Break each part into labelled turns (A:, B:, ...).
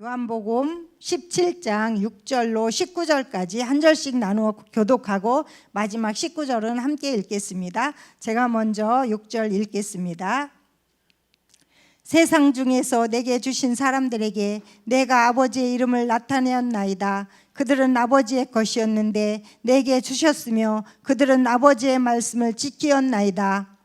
A: 요한복음 17장 6절로 19절까지 한 절씩 나누어 교독하고 마지막 19절은 함께 읽겠습니다. 제가 먼저 6절 읽겠습니다. 세상 중에서 내게 주신 사람들에게 내가 아버지의 이름을 나타내었나이다. 그들은 아버지의 것이었는데 내게 주셨으며 그들은 아버지의 말씀을 지키었나이다.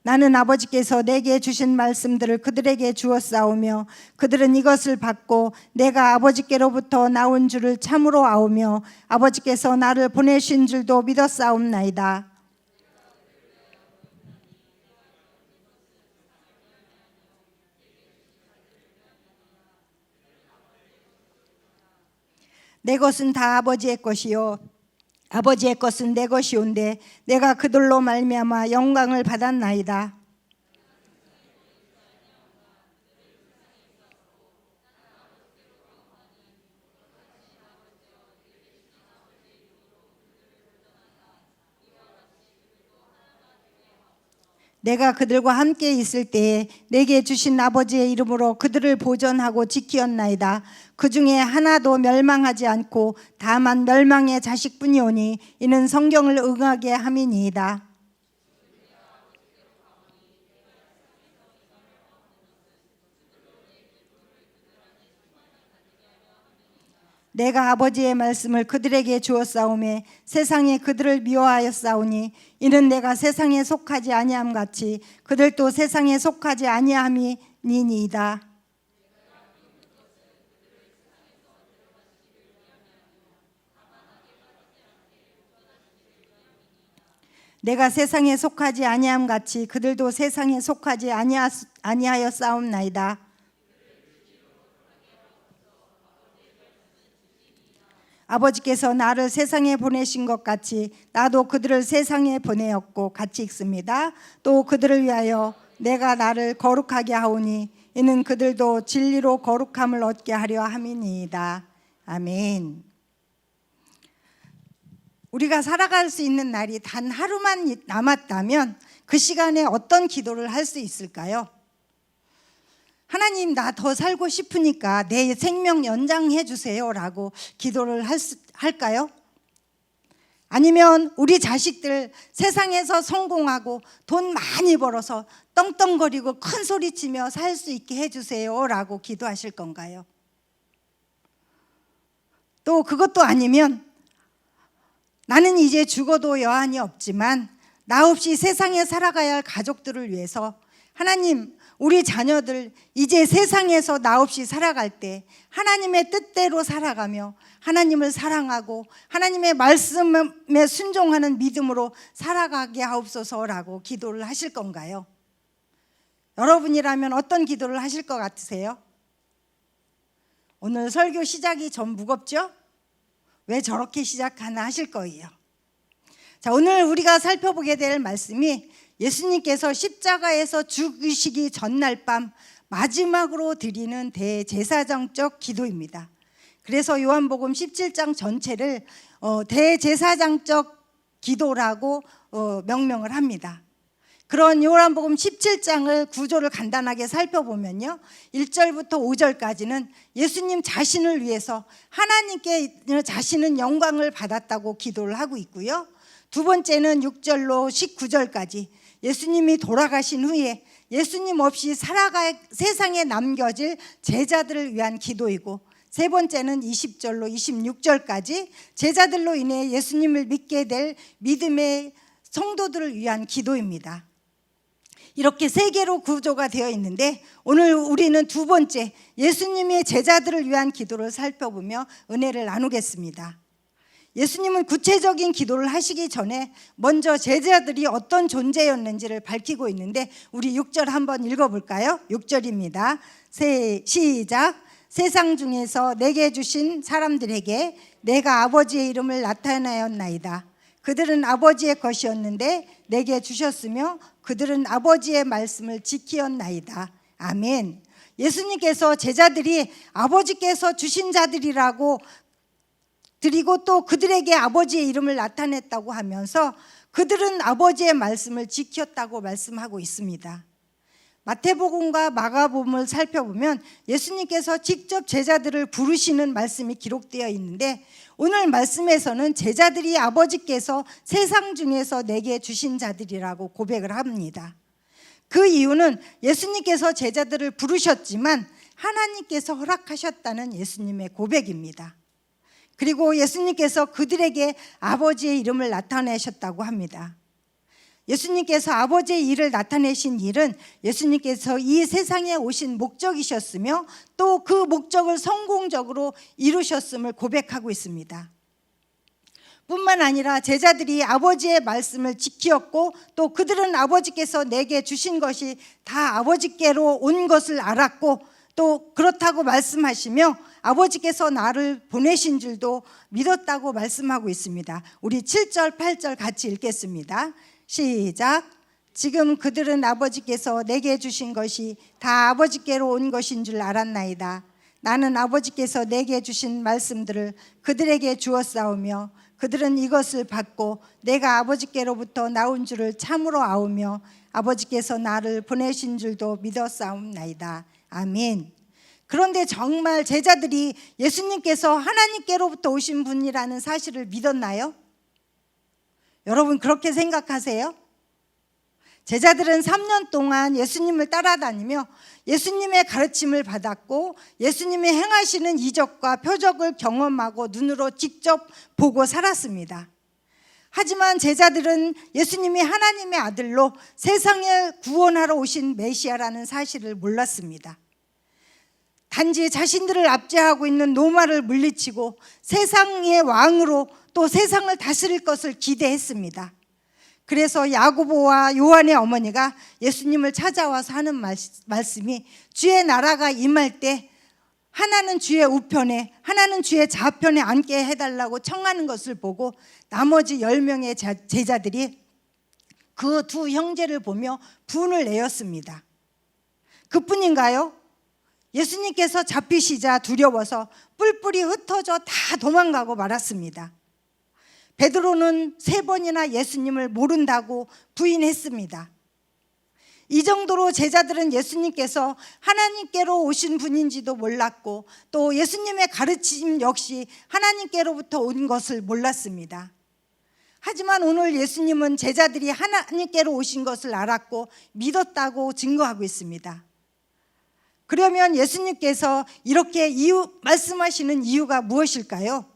A: 나는 아버지께서 내게 주신 말씀들을 그들에게 주었사오며 그들은 이것을 받고 내가 아버지께로부터 나온 줄을 참으로 아오며 아버지께서 나를 보내신 줄도 믿었사옵나이다. 내 것은 다 아버지의 것이요 아버지의 것은 내 것이온데 내가 그들로 말미암아 영광을 받았나이다. 내가 그들과 함께 있을 때에 내게 주신 아버지의 이름으로 그들을 보전하고 지키었나이다. 그 중에 하나도 멸망하지 않고 다만 멸망의 자식뿐이오니 이는 성경을 응하게 함이니이다. 내가 아버지의 말씀을 그들에게 주었사오매 세상에 그들을 미워하였사오니 이는 내가 세상에 속하지 아니함 같이 그들도 세상에 속하지 아니함이니이다. 내가 세상에 속하지 아니함 같이 그들도 세상에 속하지 아니하였사옵나이다. 아버지께서 나를 세상에 보내신 것 같이 나도 그들을 세상에 보내었고 같이 읽습니다. 또 그들을 위하여 내가 나를 거룩하게 하오니 이는 그들도 진리로 거룩함을 얻게 하려 함이니이다. 아멘. 우리가 살아갈 수 있는 날이 단 하루만 남았다면 그 시간에 어떤 기도를 할 수 있을까요? 하나님, 나 더 살고 싶으니까 내 생명 연장해 주세요 라고 기도를 할까요? 아니면 우리 자식들 세상에서 성공하고 돈 많이 벌어서 떵떵거리고 큰 소리치며 살 수 있게 해 주세요 라고 기도하실 건가요? 또 그것도 아니면 나는 이제 죽어도 여한이 없지만 나 없이 세상에 살아가야 할 가족들을 위해서 하나님, 우리 자녀들 이제 세상에서 나 없이 살아갈 때 하나님의 뜻대로 살아가며 하나님을 사랑하고 하나님의 말씀에 순종하는 믿음으로 살아가게 하옵소서라고 기도를 하실 건가요? 여러분이라면 어떤 기도를 하실 것 같으세요? 오늘 설교 시작이 좀 무겁죠? 왜 저렇게 시작하나 하실 거예요. 자, 오늘 우리가 살펴보게 될 말씀이 예수님께서 십자가에서 죽으시기 전날 밤 마지막으로 드리는 대제사장적 기도입니다. 그래서 요한복음 17장 전체를 대제사장적 기도라고 명명을 합니다. 그런 요한복음 17장을 구조를 간단하게 살펴보면요, 1절부터 5절까지는 예수님 자신을 위해서 하나님께 자신은 영광을 받았다고 기도를 하고 있고요, 두 번째는 6절로 19절까지 예수님이 돌아가신 후에 예수님 없이 세상에 남겨질 제자들을 위한 기도이고, 세 번째는 20절로 26절까지 제자들로 인해 예수님을 믿게 될 믿음의 성도들을 위한 기도입니다. 이렇게 세 개로 구조가 되어 있는데 오늘 우리는 두 번째 예수님의 제자들을 위한 기도를 살펴보며 은혜를 나누겠습니다. 예수님은 구체적인 기도를 하시기 전에 먼저 제자들이 어떤 존재였는지를 밝히고 있는데 우리 6절 한번 읽어볼까요? 6절입니다. 시작. 세상 중에서 내게 주신 사람들에게 내가 아버지의 이름을 나타내었나이다. 그들은 아버지의 것이었는데 내게 주셨으며 그들은 아버지의 말씀을 지키었나이다. 아멘. 예수님께서 제자들이 아버지께서 주신 자들이라고 드리고 또 그들에게 아버지의 이름을 나타냈다고 하면서 그들은 아버지의 말씀을 지켰다고 말씀하고 있습니다. 마태복음과 마가복음을 살펴보면 예수님께서 직접 제자들을 부르시는 말씀이 기록되어 있는데, 오늘 말씀에서는 제자들이 아버지께서 세상 중에서 내게 주신 자들이라고 고백을 합니다. 그 이유는 예수님께서 제자들을 부르셨지만 하나님께서 허락하셨다는 예수님의 고백입니다. 그리고 예수님께서 그들에게 아버지의 이름을 나타내셨다고 합니다. 예수님께서 아버지의 일을 나타내신 일은 예수님께서 이 세상에 오신 목적이셨으며 또 그 목적을 성공적으로 이루셨음을 고백하고 있습니다. 뿐만 아니라 제자들이 아버지의 말씀을 지키었고 또 그들은 아버지께서 내게 주신 것이 다 아버지께로 온 것을 알았고 또 그렇다고 말씀하시며 아버지께서 나를 보내신 줄도 믿었다고 말씀하고 있습니다. 우리 7절 8절 같이 읽겠습니다. 시작. 지금 그들은 아버지께서 내게 주신 것이 다 아버지께로 온 것인 줄 알았나이다. 나는 아버지께서 내게 주신 말씀들을 그들에게 주었사오며 그들은 이것을 받고 내가 아버지께로부터 나온 줄을 참으로 아오며 아버지께서 나를 보내신 줄도 믿었사옵나이다. 아멘. 그런데 정말 제자들이 예수님께서 하나님께로부터 오신 분이라는 사실을 믿었나요? 여러분 그렇게 생각하세요? 제자들은 3년 동안 예수님을 따라다니며 예수님의 가르침을 받았고 예수님이 행하시는 이적과 표적을 경험하고 눈으로 직접 보고 살았습니다. 하지만 제자들은 예수님이 하나님의 아들로 세상을 구원하러 오신 메시아라는 사실을 몰랐습니다. 단지 자신들을 압제하고 있는 로마를 물리치고 세상의 왕으로 또 세상을 다스릴 것을 기대했습니다. 그래서 야고보와 요한의 어머니가 예수님을 찾아와서 하는 말씀이 주의 나라가 임할 때 하나는 주의 우편에 하나는 주의 좌편에 앉게 해달라고 청하는 것을 보고 나머지 10명의 제자들이 그 두 형제를 보며 분을 내었습니다. 그뿐인가요? 예수님께서 잡히시자 두려워서 뿔뿔이 흩어져 다 도망가고 말았습니다. 베드로는 3번이나 예수님을 모른다고 부인했습니다. 이 정도로 제자들은 예수님께서 하나님께로 오신 분인지도 몰랐고 또 예수님의 가르침 역시 하나님께로부터 온 것을 몰랐습니다. 하지만 오늘 예수님은 제자들이 하나님께로 오신 것을 알았고 믿었다고 증거하고 있습니다. 그러면 예수님께서 이렇게 말씀하시는 이유가 무엇일까요?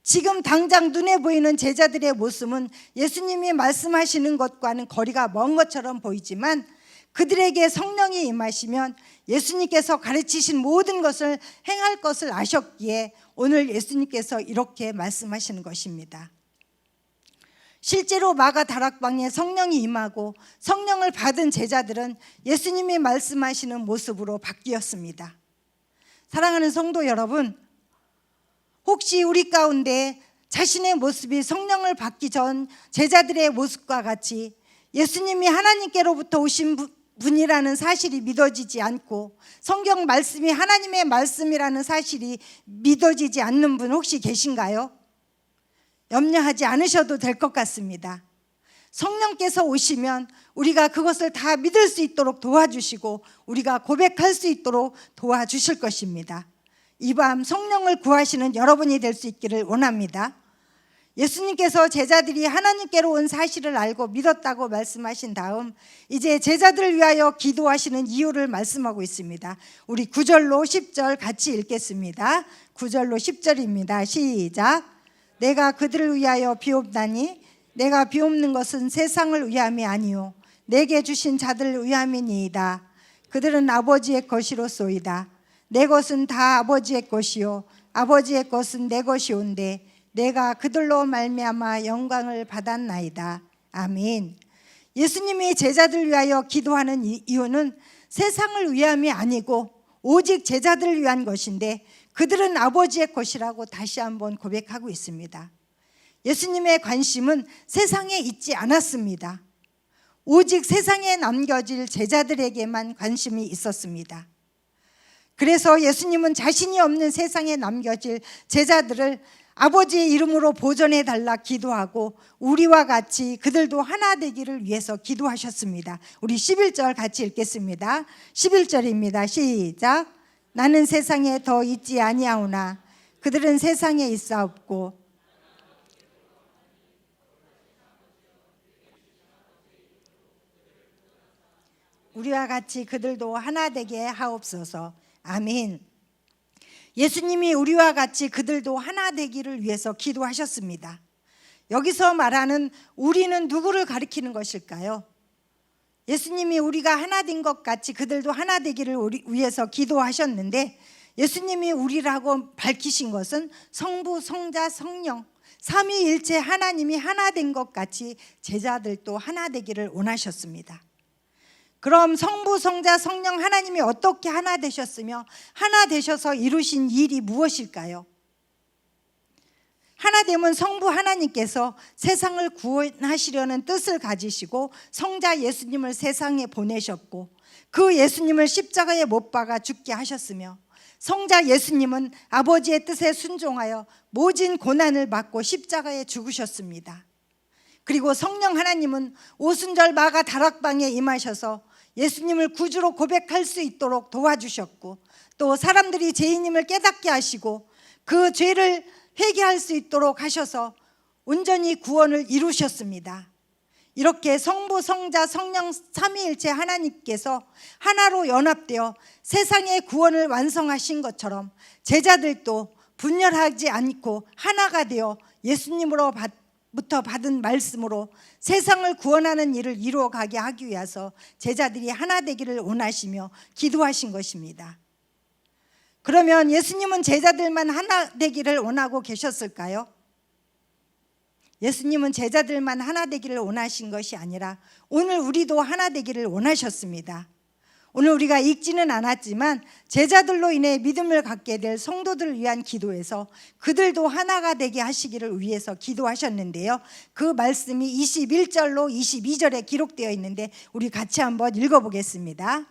A: 지금 당장 눈에 보이는 제자들의 모습은 예수님이 말씀하시는 것과는 거리가 먼 것처럼 보이지만 그들에게 성령이 임하시면 예수님께서 가르치신 모든 것을 행할 것을 아셨기에 오늘 예수님께서 이렇게 말씀하시는 것입니다. 실제로 마가 다락방에 성령이 임하고 성령을 받은 제자들은 예수님이 말씀하시는 모습으로 바뀌었습니다. 사랑하는 성도 여러분, 혹시 우리 가운데 자신의 모습이 성령을 받기 전 제자들의 모습과 같이 예수님이 하나님께로부터 오신 분이라는 사실이 믿어지지 않고 성경 말씀이 하나님의 말씀이라는 사실이 믿어지지 않는 분 혹시 계신가요? 염려하지 않으셔도 될 것 같습니다. 성령께서 오시면 우리가 그것을 다 믿을 수 있도록 도와주시고 우리가 고백할 수 있도록 도와주실 것입니다. 이 밤 성령을 구하시는 여러분이 될 수 있기를 원합니다. 예수님께서 제자들이 하나님께로 온 사실을 알고 믿었다고 말씀하신 다음 이제 제자들을 위하여 기도하시는 이유를 말씀하고 있습니다. 우리 9절로 10절 같이 읽겠습니다. 9절로 10절입니다. 시작. 내가 그들을 위하여 비옵나니 내가 비옵는 것은 세상을 위함이 아니요 내게 주신 자들을 위함이니이다. 그들은 아버지의 것이로소이다. 내 것은 다 아버지의 것이요 아버지의 것은 내 것이온데 내가 그들로 말미암아 영광을 받았나이다. 아멘. 예수님이 제자들을 위하여 기도하는 이유는 세상을 위함이 아니고 오직 제자들을 위한 것인데 그들은 아버지의 것이라고 다시 한번 고백하고 있습니다. 예수님의 관심은 세상에 있지 않았습니다. 오직 세상에 남겨질 제자들에게만 관심이 있었습니다. 그래서 예수님은 자신이 없는 세상에 남겨질 제자들을 아버지의 이름으로 보존해 달라 기도하고 우리와 같이 그들도 하나 되기를 위해서 기도하셨습니다. 우리 11절 같이 읽겠습니다. 11절입니다. 시작. 나는 세상에 더 있지 아니하오나 그들은 세상에 있사옵고 우리와 같이 그들도 하나 되게 하옵소서. 아멘. 예수님이 우리와 같이 그들도 하나 되기를 위해서 기도하셨습니다. 여기서 말하는 우리는 누구를 가리키는 것일까요? 예수님이 우리가 하나 된 것 같이 그들도 하나 되기를 위해서 기도하셨는데, 예수님이 우리라고 밝히신 것은 성부, 성자, 성령 삼위일체 하나님이 하나 된 것 같이 제자들도 하나 되기를 원하셨습니다. 그럼 성부, 성자, 성령 하나님이 어떻게 하나 되셨으며 하나 되셔서 이루신 일이 무엇일까요? 하나 되면 성부 하나님께서 세상을 구원하시려는 뜻을 가지시고 성자 예수님을 세상에 보내셨고 그 예수님을 십자가에 못 박아 죽게 하셨으며 성자 예수님은 아버지의 뜻에 순종하여 모진 고난을 받고 십자가에 죽으셨습니다. 그리고 성령 하나님은 오순절 마가 다락방에 임하셔서 예수님을 구주로 고백할 수 있도록 도와주셨고 또 사람들이 죄인임을 깨닫게 하시고 그 죄를 회개할 수 있도록 하셔서 온전히 구원을 이루셨습니다. 이렇게 성부, 성자, 성령 삼위일체 하나님께서 하나로 연합되어 세상의 구원을 완성하신 것처럼 제자들도 분열하지 않고 하나가 되어 예수님으로부터 받은 말씀으로 세상을 구원하는 일을 이루어가게 하기 위해서 제자들이 하나 되기를 원하시며 기도하신 것입니다. 그러면 예수님은 제자들만 하나 되기를 원하고 계셨을까요? 예수님은 제자들만 하나 되기를 원하신 것이 아니라 오늘 우리도 하나 되기를 원하셨습니다. 오늘 우리가 읽지는 않았지만 제자들로 인해 믿음을 갖게 될 성도들을 위한 기도에서 그들도 하나가 되게 하시기를 위해서 기도하셨는데요. 그 말씀이 21절로 22절에 기록되어 있는데 우리 같이 한번 읽어보겠습니다.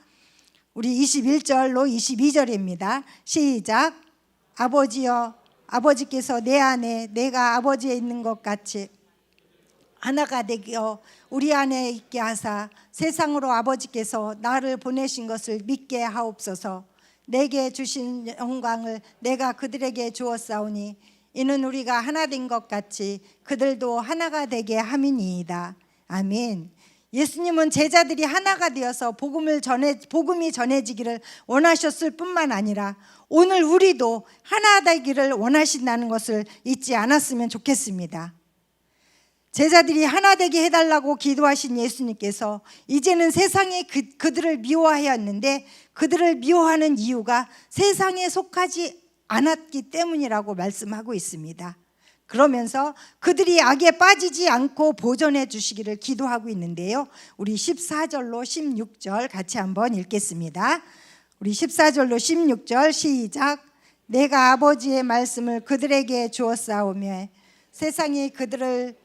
A: 우리 21절로 22절입니다. 시작. 아버지여, 아버지께서 내 안에 내가 아버지에 있는 것 같이 하나가 되어 우리 안에 있게 하사 세상으로 아버지께서 나를 보내신 것을 믿게 하옵소서. 내게 주신 영광을 내가 그들에게 주었사오니 이는 우리가 하나 된 것 같이 그들도 하나가 되게 함이니이다. 아멘. 예수님은 제자들이 하나가 되어서 복음이 전해지기를 원하셨을 뿐만 아니라 오늘 우리도 하나 되기를 원하신다는 것을 잊지 않았으면 좋겠습니다. 제자들이 하나 되게 해달라고 기도하신 예수님께서 이제는 세상이 그들을 미워하였는데 그들을 미워하는 이유가 세상에 속하지 않았기 때문이라고 말씀하고 있습니다. 그러면서 그들이 악에 빠지지 않고 보존해 주시기를 기도하고 있는데요. 우리 14절로 16절 같이 한번 읽겠습니다. 우리 14절로 16절 시작. 내가 아버지의 말씀을 그들에게 주었사오며 세상이 그들을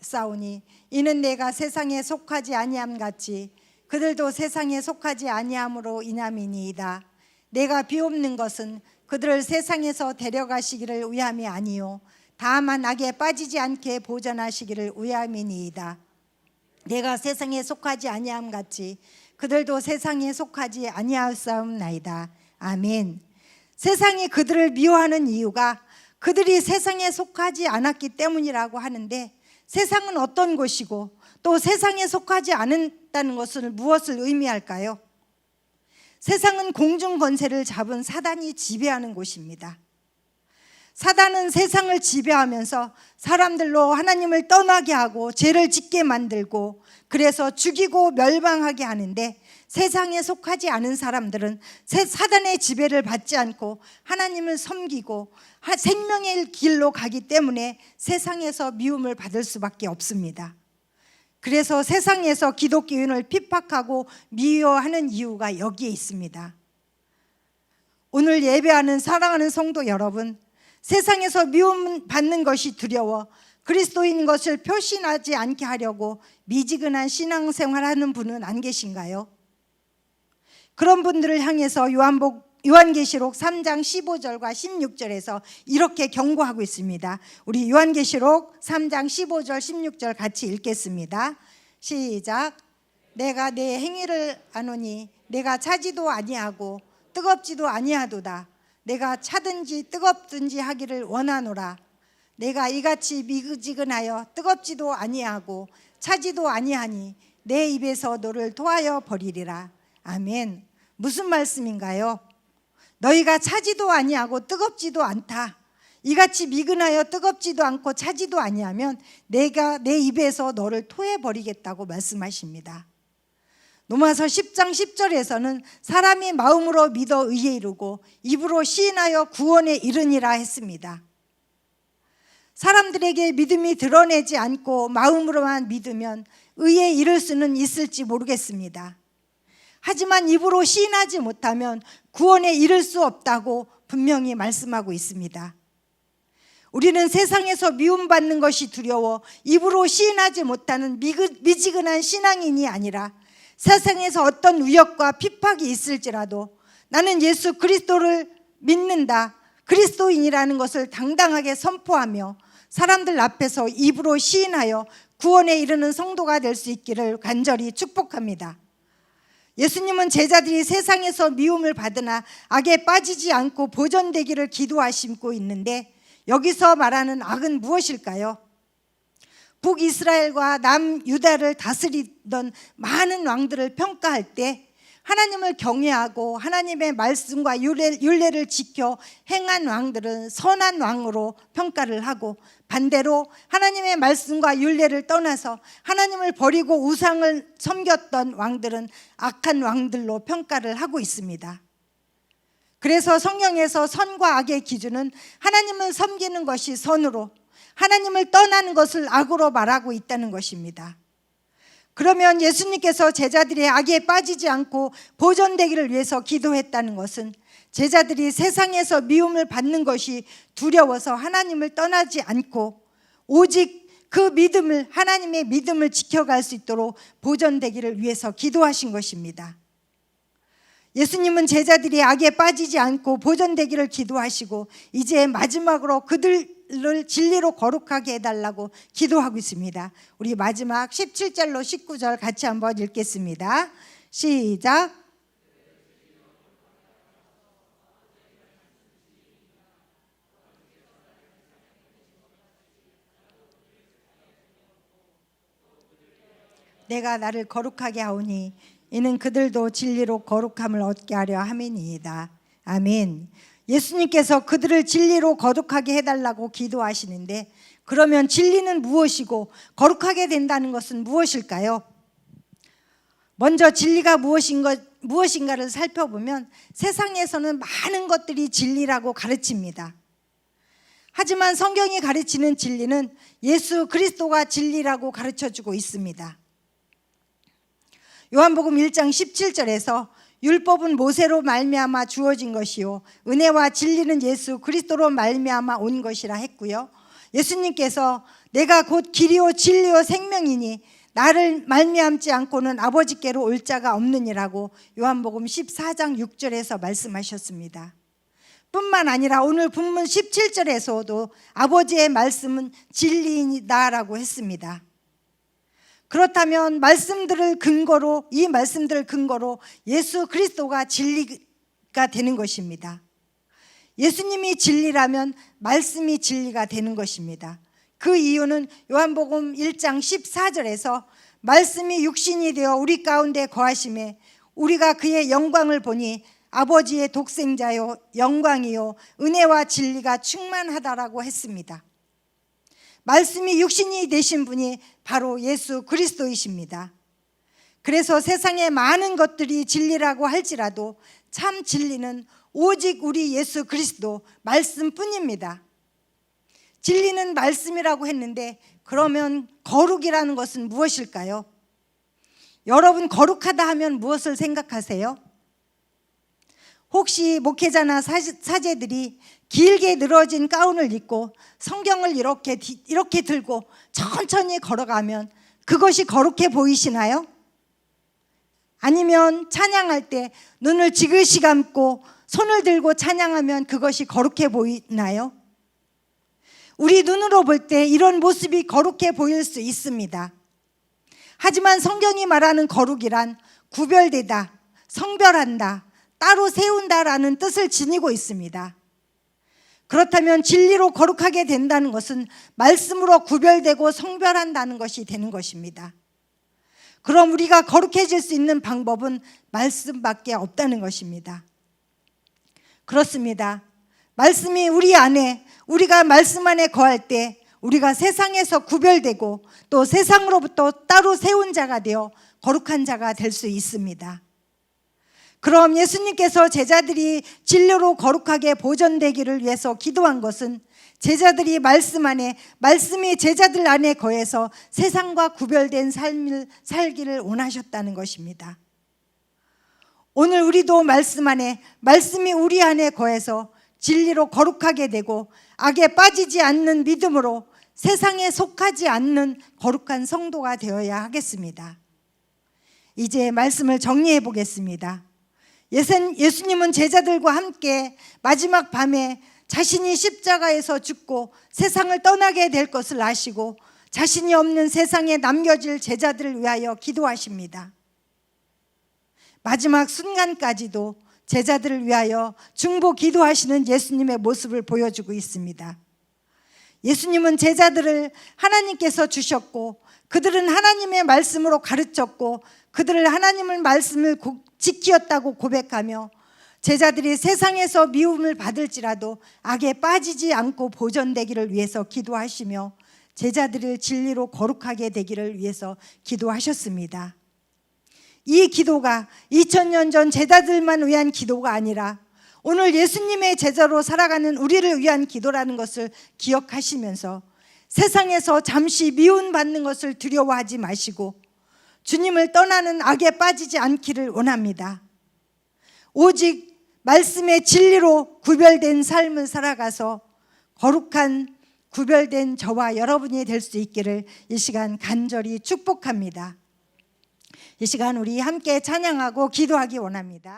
A: 싸우니 이는 내가 세상에 속하지 아니함 같이 그들도 세상에 속하지 아니함으로 인함이니이다. 내가 비옵는 것은 그들을 세상에서 데려가시기를 위함이 아니요 다만 악에 빠지지 않게 보존하시기를 위함이니이다. 내가 세상에 속하지 아니함 같이 그들도 세상에 속하지 아니하옵나이다. 아멘. 세상이 그들을 미워하는 이유가 그들이 세상에 속하지 않았기 때문이라고 하는데 세상은 어떤 곳이고 또 세상에 속하지 않았다는 것은 무엇을 의미할까요? 세상은 공중 권세를 잡은 사단이 지배하는 곳입니다. 사단은 세상을 지배하면서 사람들로 하나님을 떠나게 하고 죄를 짓게 만들고 그래서 죽이고 멸망하게 하는데 세상에 속하지 않은 사람들은 사단의 지배를 받지 않고 하나님을 섬기고 생명의 길로 가기 때문에 세상에서 미움을 받을 수밖에 없습니다. 그래서 세상에서 기독교인을 핍박하고 미워하는 이유가 여기에 있습니다. 오늘 예배하는 사랑하는 성도 여러분, 세상에서 미움 받는 것이 두려워 그리스도인 것을 표시하지 않게 하려고 미지근한 신앙생활하는 분은 안 계신가요? 그런 분들을 향해서 요한복음 요한계시록 3장 15절과 16절에서 이렇게 경고하고 있습니다. 우리 요한계시록 3장 15절 16절 같이 읽겠습니다. 시작. 내가 내 행위를 아노니 내가 차지도 아니하고 뜨겁지도 아니하도다. 내가 차든지 뜨겁든지 하기를 원하노라. 내가 이같이 미지근하여 뜨겁지도 아니하고 차지도 아니하니 내 입에서 너를 토하여 버리리라. 아멘. 무슨 말씀인가요? 너희가 차지도 아니하고 뜨겁지도 않다. 이같이 미근하여 뜨겁지도 않고 차지도 아니하면 내가 내 입에서 너를 토해 버리겠다고 말씀하십니다. 로마서 10장 10절에서는 사람이 마음으로 믿어 의에 이르고 입으로 시인하여 구원에 이르니라 했습니다. 사람들에게 믿음이 드러내지 않고 마음으로만 믿으면 의에 이를 수는 있을지 모르겠습니다. 하지만 입으로 시인하지 못하면 구원에 이를 수 없다고 분명히 말씀하고 있습니다. 우리는 세상에서 미움받는 것이 두려워 입으로 시인하지 못하는 미지근한 신앙인이 아니라 세상에서 어떤 위협과 핍박이 있을지라도 나는 예수 그리스도를 믿는다, 그리스도인이라는 것을 당당하게 선포하며 사람들 앞에서 입으로 시인하여 구원에 이르는 성도가 될 수 있기를 간절히 축복합니다. 예수님은 제자들이 세상에서 미움을 받으나 악에 빠지지 않고 보존되기를 기도하시고 있는데 여기서 말하는 악은 무엇일까요? 북이스라엘과 남유다를 다스리던 많은 왕들을 평가할 때 하나님을 경외하고 하나님의 말씀과 율례를 지켜 행한 왕들은 선한 왕으로 평가를 하고, 반대로 하나님의 말씀과 율례를 떠나서 하나님을 버리고 우상을 섬겼던 왕들은 악한 왕들로 평가를 하고 있습니다. 그래서 성경에서 선과 악의 기준은 하나님을 섬기는 것이 선으로, 하나님을 떠나는 것을 악으로 말하고 있다는 것입니다. 그러면 예수님께서 제자들이 악에 빠지지 않고 보존되기를 위해서 기도했다는 것은 제자들이 세상에서 미움을 받는 것이 두려워서 하나님을 떠나지 않고 오직 그 믿음을, 하나님의 믿음을 지켜갈 수 있도록 보존되기를 위해서 기도하신 것입니다. 예수님은 제자들이 악에 빠지지 않고 보존되기를 기도하시고 이제 마지막으로 그들을 진리로 거룩하게 해달라고 기도하고 있습니다. 우리 마지막 17절로 19절 같이 한번 읽겠습니다. 시작. 내가 나를 거룩하게 하오니 이는 그들도 진리로 거룩함을 얻게 하려 함이니이다. 아멘. 예수님께서 그들을 진리로 거룩하게 해달라고 기도하시는데, 그러면 진리는 무엇이고 거룩하게 된다는 것은 무엇일까요? 먼저 진리가 무엇인가를 살펴보면 세상에서는 많은 것들이 진리라고 가르칩니다. 하지만 성경이 가르치는 진리는 예수 그리스도가 진리라고 가르쳐주고 있습니다. 요한복음 1장 17절에서 율법은 모세로 말미암아 주어진 것이요 은혜와 진리는 예수 그리스도로 말미암아 온 것이라 했고요. 예수님께서 내가 곧 길이요 진리요 생명이니 나를 말미암지 않고는 아버지께로 올 자가 없느니라고 요한복음 14장 6절에서 말씀하셨습니다. 뿐만 아니라 오늘 본문 17절에서도 아버지의 말씀은 진리이다라고 했습니다. 그렇다면 이 말씀들을 근거로 예수 그리스도가 진리가 되는 것입니다. 예수님이 진리라면 말씀이 진리가 되는 것입니다. 그 이유는 요한복음 1장 14절에서 말씀이 육신이 되어 우리 가운데 거하심에 우리가 그의 영광을 보니 아버지의 독생자요 영광이요 은혜와 진리가 충만하다라고 했습니다. 말씀이 육신이 되신 분이 바로 예수 그리스도이십니다. 그래서 세상의 많은 것들이 진리라고 할지라도 참 진리는 오직 우리 예수 그리스도 말씀뿐입니다. 진리는 말씀이라고 했는데 그러면 거룩이라는 것은 무엇일까요? 여러분, 거룩하다 하면 무엇을 생각하세요? 혹시 목회자나 사제들이 길게 늘어진 가운을 입고 성경을 이렇게 들고 천천히 걸어가면 그것이 거룩해 보이시나요? 아니면 찬양할 때 눈을 지그시 감고 손을 들고 찬양하면 그것이 거룩해 보이나요? 우리 눈으로 볼 때 이런 모습이 거룩해 보일 수 있습니다. 하지만 성경이 말하는 거룩이란 구별되다, 성별한다, 따로 세운다라는 뜻을 지니고 있습니다. 그렇다면 진리로 거룩하게 된다는 것은 말씀으로 구별되고 성별한다는 것이 되는 것입니다. 그럼 우리가 거룩해질 수 있는 방법은 말씀밖에 없다는 것입니다. 그렇습니다. 말씀이 우리 안에, 우리가 말씀 안에 거할 때 우리가 세상에서 구별되고 또 세상으로부터 따로 세운 자가 되어 거룩한 자가 될 수 있습니다. 그럼 예수님께서 제자들이 진리로 거룩하게 보존되기를 위해서 기도한 것은 제자들이 말씀 안에, 말씀이 제자들 안에 거해서 세상과 구별된 삶을 살기를 원하셨다는 것입니다. 오늘 우리도 말씀 안에, 말씀이 우리 안에 거해서 진리로 거룩하게 되고 악에 빠지지 않는 믿음으로 세상에 속하지 않는 거룩한 성도가 되어야 하겠습니다. 이제 말씀을 정리해 보겠습니다. 예수님은 제자들과 함께 마지막 밤에 자신이 십자가에서 죽고 세상을 떠나게 될 것을 아시고 자신이 없는 세상에 남겨질 제자들을 위하여 기도하십니다. 마지막 순간까지도 제자들을 위하여 중보 기도하시는 예수님의 모습을 보여주고 있습니다. 예수님은 제자들을 하나님께서 주셨고 그들은 하나님의 말씀으로 가르쳤고 그들을 하나님의 말씀을 지키었다고 고백하며 제자들이 세상에서 미움을 받을지라도 악에 빠지지 않고 보존되기를 위해서 기도하시며 제자들을 진리로 거룩하게 되기를 위해서 기도하셨습니다. 이 기도가 2000년 전 제자들만 위한 기도가 아니라 오늘 예수님의 제자로 살아가는 우리를 위한 기도라는 것을 기억하시면서 세상에서 잠시 미움받는 것을 두려워하지 마시고 주님을 떠나는 악에 빠지지 않기를 원합니다. 오직 말씀의 진리로 구별된 삶을 살아가서 거룩한 구별된 저와 여러분이 될 수 있기를 이 시간 간절히 축복합니다. 이 시간 우리 함께 찬양하고 기도하기 원합니다.